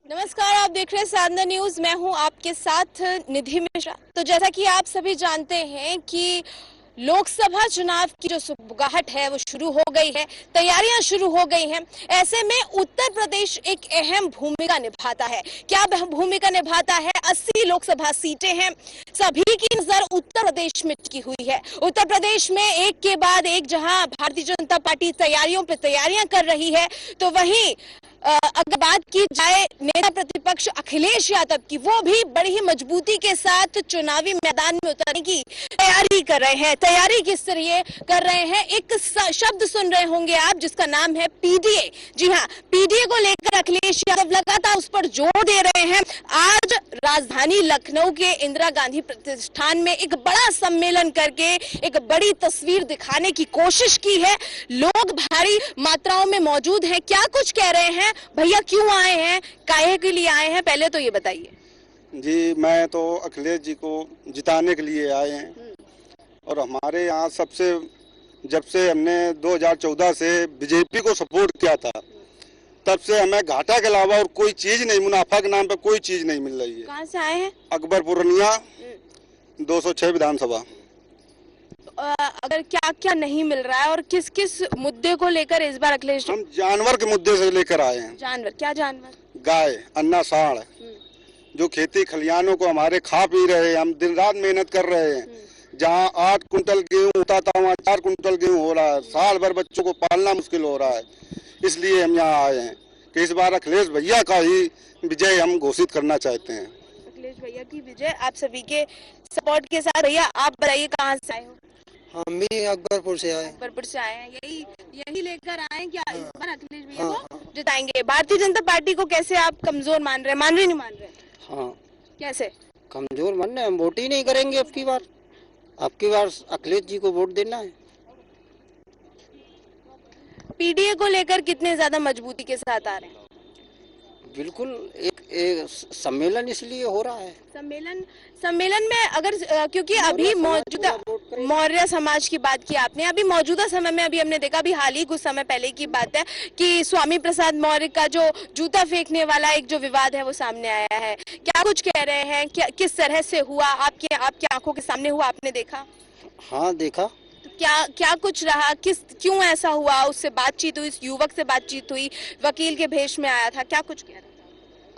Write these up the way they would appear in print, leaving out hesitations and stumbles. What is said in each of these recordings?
नमस्कार, आप देख रहे हैं साधना न्यूज। मैं हूं आपके साथ निधि मिश्रा। तो जैसा कि आप सभी जानते हैं कि लोकसभा चुनाव की जो सुगबुगाहट है वो शुरू हो गई है, तैयारियां शुरू हो गई हैं। ऐसे में उत्तर प्रदेश एक अहम भूमिका निभाता है। क्या भूमिका निभाता है? 80 लोकसभा सीटें हैं, सभी की नजर उत्तर प्रदेश में टिकी हुई है। उत्तर प्रदेश में एक के बाद एक जहां भारतीय जनता पार्टी तैयारियों पे तैयारियां कर रही है, तो वहीं अगर बात की जाए नेता प्रतिपक्ष अखिलेश यादव की, वो भी बड़ी ही मजबूती के साथ चुनावी मैदान में उतरने की तैयारी कर रहे हैं। तैयारी किस तरह कर रहे हैं? एक शब्द सुन रहे होंगे आप, जिसका नाम है पीडीए। जी हाँ, पीडीए को लेकर अखिलेश यादव लगातार उस पर जोर दे रहे हैं। आज राजधानी लखनऊ के इंदिरा गांधी प्रतिष्ठान में एक बड़ा सम्मेलन करके एक बड़ी तस्वीर दिखाने की कोशिश की है। लोग भारी मात्राओं में मौजूद हैं। क्या कुछ कह रहे हैं भैया? क्यों आए हैं, काहे के लिए आए हैं, पहले तो ये बताइए। जी, मैं तो अखिलेश जी को जिताने के लिए आए हैं। और हमारे यहाँ जब से हमने 2014 से बीजेपी को सपोर्ट किया था, तब से हमें घाटा के अलावा और कोई चीज नहीं, मुनाफा के नाम पे कोई चीज नहीं मिल रही है। कहाँ से आए हैं? अकबरपुर रनिया 206 विधानसभा। अगर क्या क्या नहीं मिल रहा है और किस किस मुद्दे को लेकर इस बार अखिलेश? हम जानवर के मुद्दे से लेकर आए हैं। जानवर? क्या जानवर? गाय, अन्ना, साढ़, जो खेती खलियानों को हमारे खा पी रहे हैं। हम दिन रात मेहनत कर रहे हैं। जहाँ 8 कुंटल गेहूँ होता था, वहाँ 4 कुंटल गेहूँ हो रहा है। साल भर बच्चों को पालना मुश्किल हो रहा है। इसलिए हम यहाँ आए हैं कि इस बार अखिलेश भैया का ही विजय हम घोषित करना चाहते हैं। अखिलेश भैया की विजय आप सभी के सपोर्ट के साथ। भैया आप बताइए, कहाँ से आए हो? हम भी अकबरपुर से आए। अकबरपुर से आए हैं, यही लेकर आए हैं क्या इस बार अखिलेश भैया को जिताएंगे? भारतीय जनता पार्टी को कैसे आप कमजोर मान रहे हैं? मान रहे नहीं मान रहे? हाँ, कैसे कमजोर मान रहे? हम वोट ही नहीं करेंगे अब की बार। अखिलेश जी को वोट देना है। पीडीए को लेकर कितने ज्यादा मजबूती के साथ आ रहे हैं? बिल्कुल एक सम्मेलन इसलिए हो रहा है। सम्मेलन में अगर क्योंकि अभी मौजूदा मौर्य समाज की बात की आपने, अभी मौजूदा समय में अभी हमने देखा, अभी हाल ही कुछ समय पहले की बात है कि स्वामी प्रसाद मौर्य का जो जूता फेंकने वाला एक जो विवाद है वो सामने आया है। क्या कुछ कह रहे हैं? क्या किस तरह से हुआ? आपके आंखों के सामने हुआ, आपने देखा? हाँ, देखा। तो क्या कुछ रहा? क्यों ऐसा हुआ? उससे बातचीत हुई, युवक से बातचीत हुई, वकील के भेष में आया था, क्या कुछ कह रहा था?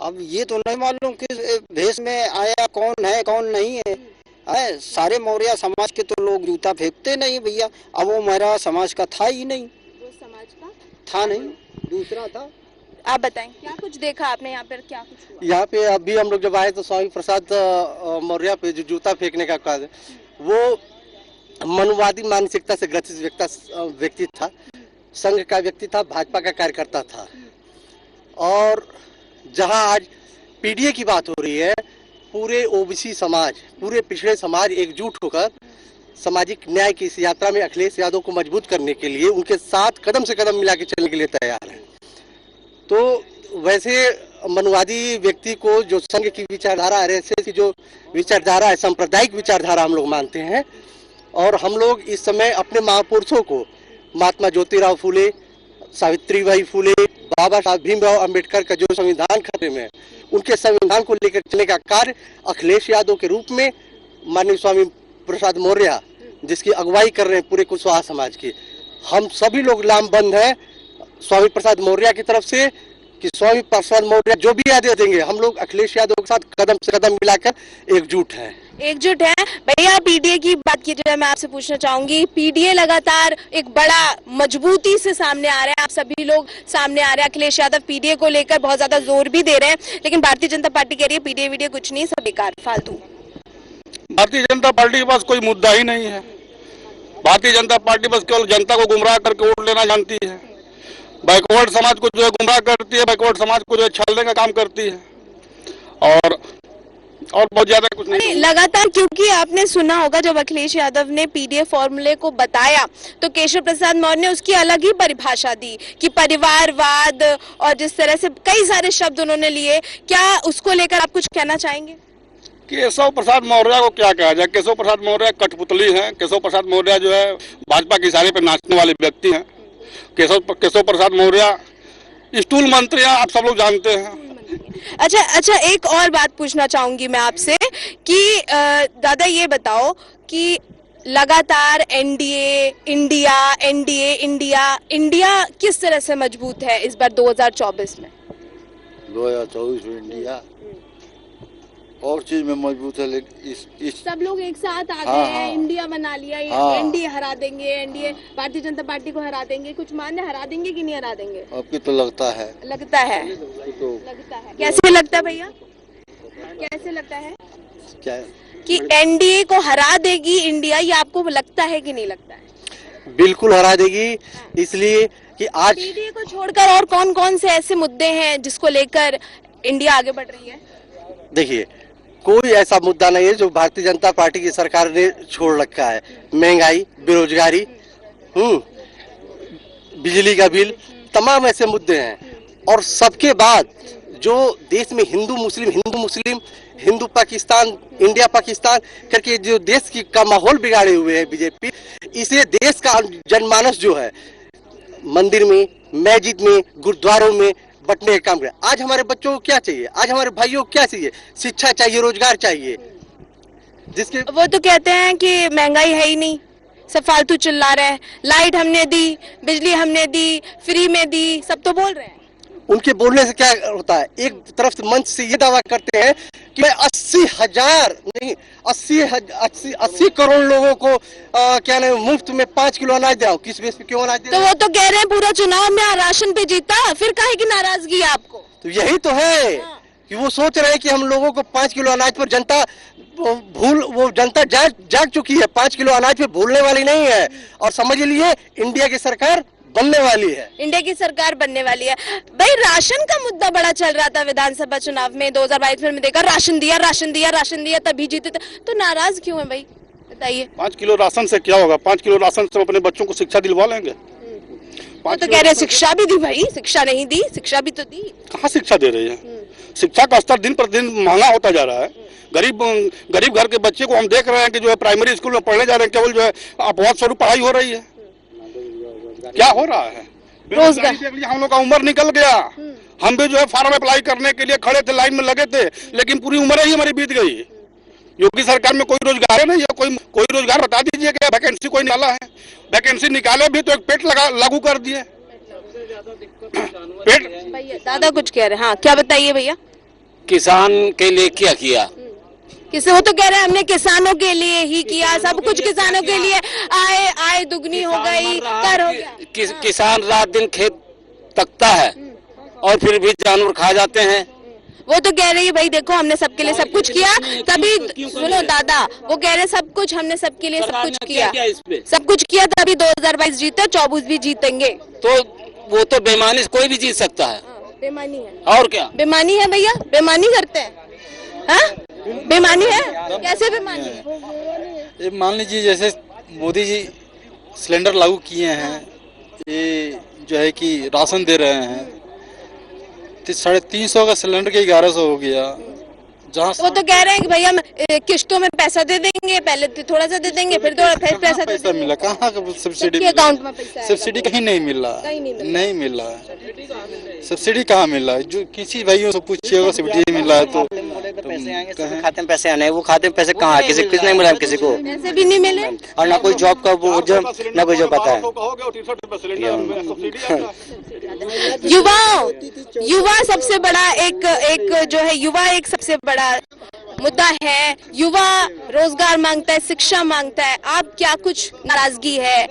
अब ये तो नहीं मालूम किस भेष में आया, कौन है कौन नहीं है। सारे मौर्य समाज के तो लोग जूता फेंकते नहीं भैया। अब वो मेरा समाज का था ही नहीं। वो समाज का था नहीं, दूसरा था। आप बताएं, क्या कुछ देखा आपने यहाँ पर? क्या कुछ हुआ यहाँ पे? अभी हम लोग जब आए तो स्वामी प्रसाद मौर्य पे जो जूता फेंकने का कार्य, वो मनुवादी मानसिकता से ग्रसित व्यक्ति था। संघ का व्यक्ति था, भाजपा का कार्यकर्ता था। और जहां आज पीडीए की बात हो रही है, पूरे ओबीसी समाज, पूरे पिछड़े समाज एकजुट होकर सामाजिक न्याय की इस यात्रा में अखिलेश यादव को मजबूत करने के लिए उनके साथ कदम से कदम मिला के चलने के लिए तैयार है। तो वैसे मनुवादी व्यक्ति को जो संघ की विचारधारा, आरएसएस की जो विचारधारा है, सांप्रदायिक विचारधारा हम लोग मानते हैं। और हम लोग इस समय अपने महापुरुषों को, महात्मा ज्योतिराव फूले, सावित्रीबाई फूले, बाबा साहब भीमराव अंबेडकर का जो संविधान खतरे में है, उनके संविधान को लेकर चलने का कार्य अखिलेश यादव के रूप में माननीय स्वामी प्रसाद मौर्य, जिसकी अगुवाई कर रहे हैं पूरे कुशवाहा समाज की, हम सभी लोग लामबंद हैं स्वामी प्रसाद मौर्य की तरफ से कि स्वामी प्रसाद मौर्य जो भी आदेश देंगे, हम लोग अखिलेश यादव के साथ कदम से कदम मिलाकर एकजुट हैं। भैया, पीडीए की बात की जाए, मैं आपसे पूछना चाहूंगी, पीडीए लगातार एक बड़ा मजबूती से सामने आ रहा है, आप सभी लोग सामने आ रहे हैं। अखिलेश यादव पीडीए को लेकर बहुत ज्यादा जोर भी दे रहे हैं, लेकिन भारतीय जनता पार्टी कह रही है पीडीए वीडियो कुछ नहीं, सब बेकार, फालतू। भारतीय जनता पार्टी के पास कोई मुद्दा ही नहीं है। भारतीय जनता पार्टी बस केवल जनता को गुमराह करके वोट लेना जानती है। बैकवर्ड समाज को जो है गुमराह करती है, बैकवर्ड समाज को जो है छलने का काम करती है। और बहुत ज्यादा कुछ नहीं। लगातार, क्योंकि आपने सुना होगा जब अखिलेश यादव ने पीडीए फॉर्मूले को बताया तो केशव प्रसाद मौर्य ने उसकी अलग ही परिभाषा दी कि परिवारवाद, और जिस तरह से कई सारे शब्द उन्होंने लिए। क्या उसको लेकर आप कुछ कहना चाहेंगे? केशव प्रसाद मौर्य को क्या कहा जाए? केशव प्रसाद मौर्य कठपुतली हैं। केशव प्रसाद मौर्य जो है भाजपा के इशारे पर नाचने वाले व्यक्ति हैं। केशव प्रसाद मौर्य स्टूल मंत्री हैं, आप सब लोग जानते हैं। अच्छा, एक और बात पूछना चाहूंगी मैं आपसे कि दादा ये बताओ कि लगातार इंडिया किस तरह से मजबूत है इस बार 2024 में? 2024 में इंडिया और चीज में मजबूत है, लेकिन इस सब लोग एक साथ आ हाँ, गए हैं, हाँ। इंडिया बना लिया, हाँ। एनडीए हरा देंगे, एनडीए भारतीय जनता पार्टी को हरा देंगे, कुछ मान हरा देंगे कि नहीं हरा देंगे? आपको तो लगता है लगता है, तो कैसे लगता है भैया, कैसे लगता है क्या कि एनडीए को हरा देगी इंडिया, ये आपको लगता है कि नहीं लगता है? बिल्कुल हरा देगी, इसलिए कि आज एनडीए को छोड़कर और कौन कौन से ऐसे मुद्दे हैं जिसको लेकर इंडिया आगे बढ़ रही है? देखिए, कोई ऐसा मुद्दा नहीं है जो भारतीय जनता पार्टी की सरकार ने छोड़ रखा है। महंगाई, बेरोजगारी, बिजली का बिल, तमाम ऐसे मुद्दे हैं। और सबके बाद जो देश में हिंदू मुस्लिम, हिंदू पाकिस्तान, इंडिया पाकिस्तान करके जो देश की का माहौल बिगाड़े हुए है बीजेपी, इसे देश का जनमानस जो है मंदिर में, मस्जिद में, गुरुद्वारों में बटने का काम करे। आज हमारे बच्चों को क्या चाहिए, आज हमारे भाइयों को क्या चाहिए? शिक्षा चाहिए, रोजगार चाहिए, जिसके वो तो कहते हैं कि महंगाई है ही नहीं, सब फालतू चिल्ला रहे हैं, लाइट हमने दी, बिजली हमने दी, फ्री में दी, सब तो बोल रहे हैं। उनके बोलने से क्या होता है? एक तरफ से मंच से ये दावा करते हैं कि मैं 80 करोड़ लोगों को क्या नाम मुफ्त में 5 किलो अनाज दे रहा हूँ। किस बेस पे क्यों अनाज दे तो रहा वो हूँ? तो कह रहे हैं पूरा चुनाव में राशन पे जीता, फिर काहे की नाराजगी है आपको? तो यही तो है कि वो सोच रहे हैं कि हम लोगों को 5 किलो अनाज पर जनता जनता जाग चुकी है, 5 किलो अनाज पे भूलने वाली नहीं है। और समझ लिए इंडिया की सरकार बनने वाली है, इंडिया की सरकार बनने वाली है। भाई राशन का मुद्दा बड़ा चल रहा था विधानसभा चुनाव में 2022 में देखा, राशन दिया तभी जीते थे, तो नाराज क्यों है भाई, बताइए? 5 किलो राशन से क्या होगा? 5 किलो राशन से अपने बच्चों को शिक्षा दिलवा लेंगे? वो तो कह रहे हैं शिक्षा भी दी भाई, शिक्षा नहीं दी, शिक्षा भी तो दी। कहाँ शिक्षा दे रही है? शिक्षा का स्तर दिन प्रतिदिन महंगा होता जा रहा है। गरीब घर के बच्चे को हम देख रहे हैं कि जो है प्राइमरी स्कूल में पढ़ने जा रहे हैं, केवल जो है अपवाद स्वरूप पढ़ाई हो रही है। क्या हो रहा है? रोजगार देख लीजिए, हम लोग का उम्र निकल गया, हम भी जो है फॉर्म अप्लाई करने के लिए खड़े थे, लाइन में लगे थे, लेकिन पूरी उम्र ही हमारी बीत गई। योगी सरकार में कोई रोजगार नहीं है, कोई रोजगार बता दीजिए कि वैकेंसी कोई निकाला है? वैकेंसी निकाले भी तो एक पेट लागू कर दिए। पेट भैया दादा कुछ कह रहे हैं, हाँ क्या बताइए भैया? किसान के लिए क्या किया? किसे वो तो कह रहे हैं हमने किसानों के लिए ही किया, सब कुछ किसानों के लिए, आय दुगनी हो गई, कर हो गया। किसान रात दिन खेत तकता है और फिर भी जानवर खा जाते हैं। वो तो कह रही है भाई देखो हमने सबके लिए सब कुछ किया, तभी सुनो दादा, वो कह रहे हैं सब कुछ हमने सबके लिए सब कुछ किया, सब कुछ किया तभी 2022 जीते, 24 भी जीतेंगे। तो वो तो बेईमानी से कोई भी जीत सकता है। बेईमानी है और क्या? बेईमानी है भैया, बेईमानी करते हैं, हाँ बेईमानी है, कैसे बेईमानी है? ये मान लीजिए जैसे मोदी जी सिलेंडर लागू किए हैं, ये जो है कि राशन दे रहे हैं, 350 का सिलेंडर के 1100 हो गया। जहाँ वो तो कह रहे हैं कि भैया किश्तों में पैसा दे देंगे, पहले थोड़ा सा दे देंगे, फिर थोड़ा फिर पैसा दे पैसा देंगे। मिला? कहाँ का सब्सिडी? अकाउंट में पैसा है? सब्सिडी कहीं नहीं मिला, कहीं नहीं नहीं मिला। सब्सिडी कहाँ मिला? जो किसी भाइयों से पूछिएगा सब्सिडी मिला है तो पैसे आएंगे, सबके खाते में पैसे आने, वो खाते में पैसे कहाँ? किसी नहीं मिला किसी को, पैसे भी नहीं मिले और ना कोई जॉब का वो ना कोई जॉब पता है। युवा सबसे बड़ा एक जो है, युवा एक सबसे बड़ा मुद्दा है। युवा रोजगार मांगता है, शिक्षा मांगता है। आप क्या कुछ नाराजगी है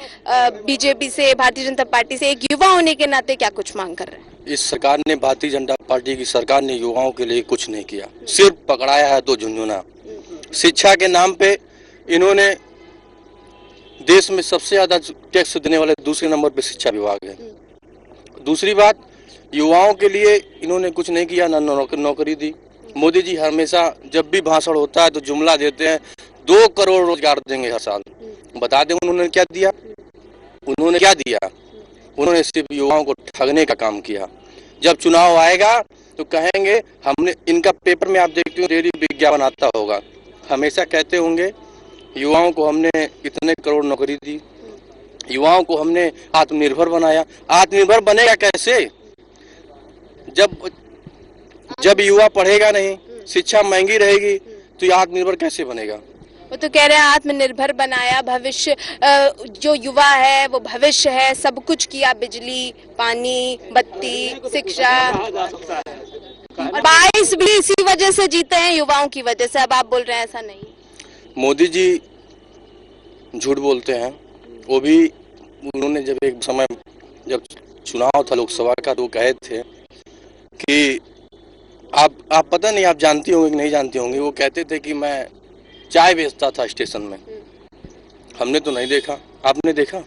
बीजेपी से, भारतीय जनता पार्टी से, एक युवा होने के नाते क्या कुछ मांग कर रहे हैं? इस सरकार ने, भारतीय जनता पार्टी की सरकार ने युवाओं के लिए कुछ नहीं किया, सिर्फ पकड़ाया है 2 झुंझुना। शिक्षा के नाम पे इन्होंने देश में सबसे ज्यादा टैक्स देने वाले दूसरे नंबर पे शिक्षा विभाग है। दूसरी बात, युवाओं के लिए इन्होंने कुछ नहीं किया, ना नौकरी दी। मोदी जी हमेशा जब भी भाषण होता है तो जुमला देते हैं 2 करोड़ रोजगार देंगे हर साल। बता दें उन्होंने क्या दिया? उन्होंने क्या दिया? उन्होंने सिर्फ युवाओं को ठगने का काम किया। जब चुनाव आएगा तो कहेंगे हमने, इनका पेपर में आप देखते हो डेली विज्ञापन आता होगा, हमेशा कहते होंगे युवाओं को हमने इतने करोड़ नौकरी दी, युवाओं को हमने आत्मनिर्भर बनाया। आत्मनिर्भर बनेगा कैसे? जब युवा पढ़ेगा नहीं, शिक्षा महंगी रहेगी, तो ये आत्मनिर्भर कैसे बनेगा? वो तो कह रहे हैं आत्मनिर्भर बनाया, भविष्य जो युवा है वो भविष्य है, सब कुछ किया, बिजली, पानी, बत्ती, शिक्षा, और 22 भी इसी वजह से जीते हैं, युवाओं की वजह से। अब आप बोल रहे हैं ऐसा नहीं। मोदी जी झूठ बोलते हैं। वो भी उन्होंने जब एक समय जब चुनाव था लोकसभा का, तो कहे थे कि आप पता नहीं, आप जानती होंगे कि नहीं जानती होंगे, वो कहते थे कि मैं चाय बेचता था स्टेशन में। हमने तो नहीं देखा, आपने देखा?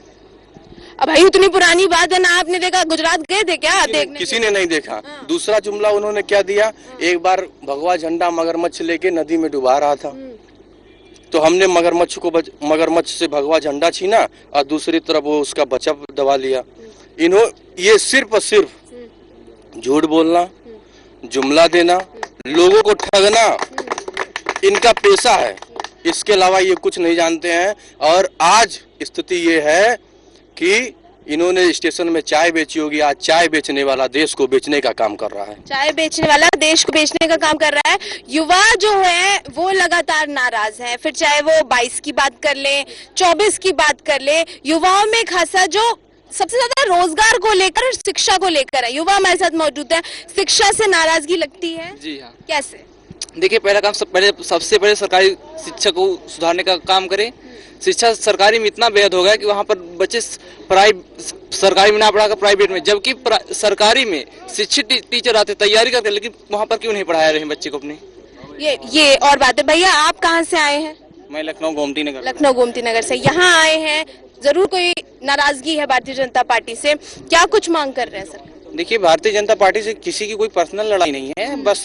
अब भाई उतनी पुरानी बात है ना, आपने देखा? गुजरात गए थे क्या देखने? किसी ने नहीं देखा। दूसरा जुमला उन्होंने क्या दिया, एक बार भगवा झंडा मगरमच्छ लेके नदी में डुबा रहा था, तो हमने मगरमच्छ से भगवा झंडा छीना और दूसरी तरफ वो उसका बच्चा दबा लिया। ये सिर्फ और सिर्फ झूठ बोलना, जुमला देना, लोगों को ठगना इनका पेशा है। इसके अलावा ये कुछ नहीं जानते हैं। और आज स्थिति ये है कि इन्होंने स्टेशन में चाय बेची होगी। आज चाय बेचने वाला देश को बेचने का काम कर रहा है। चाय बेचने वाला देश को बेचने का काम कर रहा है। युवा जो है वो लगातार नाराज है। फिर चाहे वो 22 की बात कर ले, 24 की बात कर ले, युवाओं में खासा जो सबसे ज्यादा रोजगार को लेकर और शिक्षा को लेकर है। युवा हमारे साथ मौजूद है। शिक्षा से नाराजगी लगती है? जी हाँ। कैसे? देखिए, पहला काम सबसे पहले सरकारी शिक्षा को सुधारने का काम करें। शिक्षा सरकारी में इतना बेहद हो गया कि वहाँ पर बच्चे सरकारी में ना पढ़ाकर प्राइवेट में, जबकि सरकारी में शिक्षित टीचर आते तैयारी करते, लेकिन वहाँ पर क्यों नहीं पढ़ाया रहे बच्चे को अपने? ये और बात है। भैया आप कहाँ से आए हैं? मैं लखनऊ गोमती नगर। लखनऊ गोमती नगर से यहाँ आए हैं। जरूर कोई नाराजगी है भारतीय जनता पार्टी से, क्या कुछ मांग कर रहे हैं सर? देखिए, भारतीय जनता पार्टी से किसी की कोई पर्सनल लड़ाई नहीं है, बस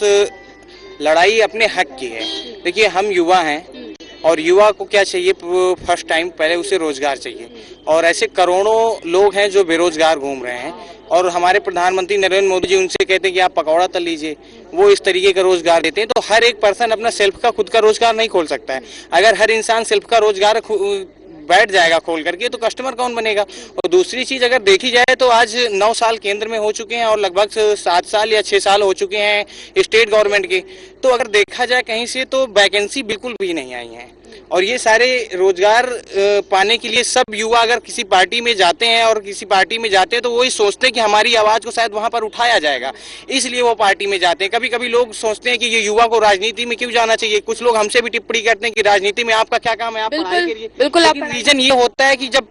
लड़ाई अपने हक की है। देखिए, हम युवा हैं और युवा को क्या चाहिए? फर्स्ट टाइम पहले उसे रोजगार चाहिए, और ऐसे करोड़ों लोग हैं जो बेरोजगार घूम रहे हैं। और हमारे प्रधानमंत्री नरेंद्र मोदी जी उनसे कहते हैं कि आप पकौड़ा तल लीजिए, वो इस तरीके का रोजगार देते हैं। तो हर एक पर्सन अपना सेल्फ का खुद का रोजगार नहीं खोल सकता है। अगर हर इंसान सेल्फ का रोजगार बैठ जाएगा खोल करके, तो कस्टमर कौन बनेगा? और दूसरी चीज अगर देखी जाए तो आज 9 साल केंद्र में हो चुके हैं और लगभग 7 साल या 6 साल हो चुके हैं स्टेट गवर्नमेंट के। तो अगर देखा जाए कहीं से, तो वैकेंसी बिल्कुल भी नहीं आई है। और ये सारे रोजगार पाने के लिए सब युवा अगर किसी पार्टी में जाते हैं और किसी पार्टी में जाते हैं, तो वही सोचते हैं कि हमारी आवाज को शायद वहां पर उठाया जाएगा, इसलिए वो पार्टी में जाते हैं। कभी कभी लोग सोचते हैं कि ये युवा को राजनीति में क्यों जाना चाहिए। कुछ लोग हमसे भी टिप्पणी करते हैं कि राजनीति में आपका क्या काम है, आप पढ़ाई करिए। बिल्कुल। रीजन ये होता है कि जब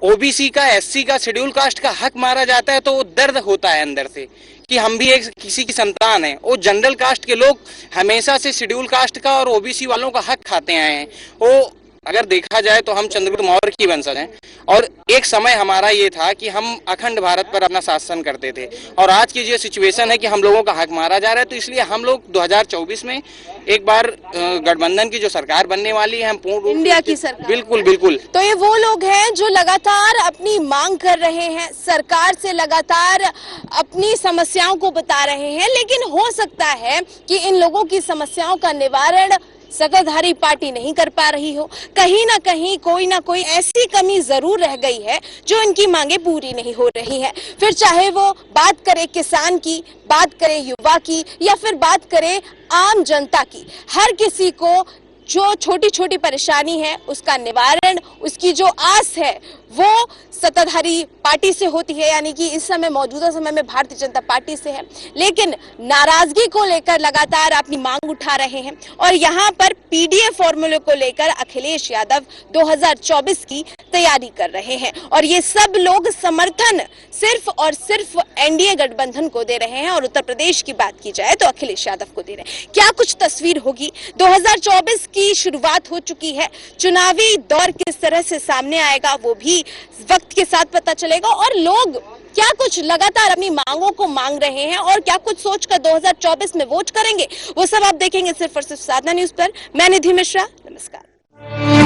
ओबीसी का, एससी का, शेड्यूल कास्ट का हक मारा जाता है, तो वो दर्द होता है अंदर से कि हम भी एक किसी की संतान हैं। वो जनरल कास्ट के लोग हमेशा से शेड्यूल कास्ट का और ओबीसी वालों का हक खाते आए हैं। वो अगर देखा जाए तो हम चंद्रगुप्त मौर्य की वंशज हैं, और एक समय हमारा ये था कि हम अखंड भारत पर अपना शासन करते थे। और आज की जो सिचुएशन है कि हम लोगों का हक मारा जा रहा है, तो इसलिए हम लोग 2024 में एक बार गठबंधन की जो सरकार बनने वाली है, हम पूर्ण इंडिया की सरकार। बिल्कुल बिल्कुल। तो ये वो लोग हैं जो लगातार अपनी मांग कर रहे हैं, सरकार से लगातार अपनी समस्याओं को बता रहे हैं, लेकिन हो सकता है कि इन लोगों की समस्याओं का निवारण सत्ताधारी पार्टी नहीं कर पा रही हो। कहीं ना कहीं कोई ना कोई ऐसी कमी जरूर रह गई है जो इनकी मांगे पूरी नहीं हो रही है। फिर चाहे वो बात करे किसान की, बात करे युवा की, या फिर बात करे आम जनता की, हर किसी को जो छोटी छोटी परेशानी है उसका निवारण, उसकी जो आस है वो सत्ताधारी पार्टी से होती है, यानी कि इस समय मौजूदा समय में भारतीय जनता पार्टी से है। लेकिन नाराजगी को लेकर लगातार अपनी मांग उठा रहे हैं, और यहाँ पर पीडीए फॉर्मूले को लेकर अखिलेश यादव 2024 की तैयारी कर रहे हैं, और ये सब लोग समर्थन सिर्फ और सिर्फ एनडीए गठबंधन को दे रहे हैं। और उत्तर प्रदेश की बात की जाए तो अखिलेश यादव को दे रहे हैं। क्या कुछ तस्वीर होगी? 2024 की शुरुआत हो चुकी है। चुनावी दौर किस तरह से सामने आएगा वो भी वक्त के साथ पता चलेगा, और लोग क्या कुछ लगातार अपनी मांगों को मांग रहे हैं और क्या कुछ सोचकर 2024 में वोट करेंगे, वो सब आप देखेंगे सिर्फ और सिर्फ साधना न्यूज पर। मैं निधि मिश्रा, नमस्कार।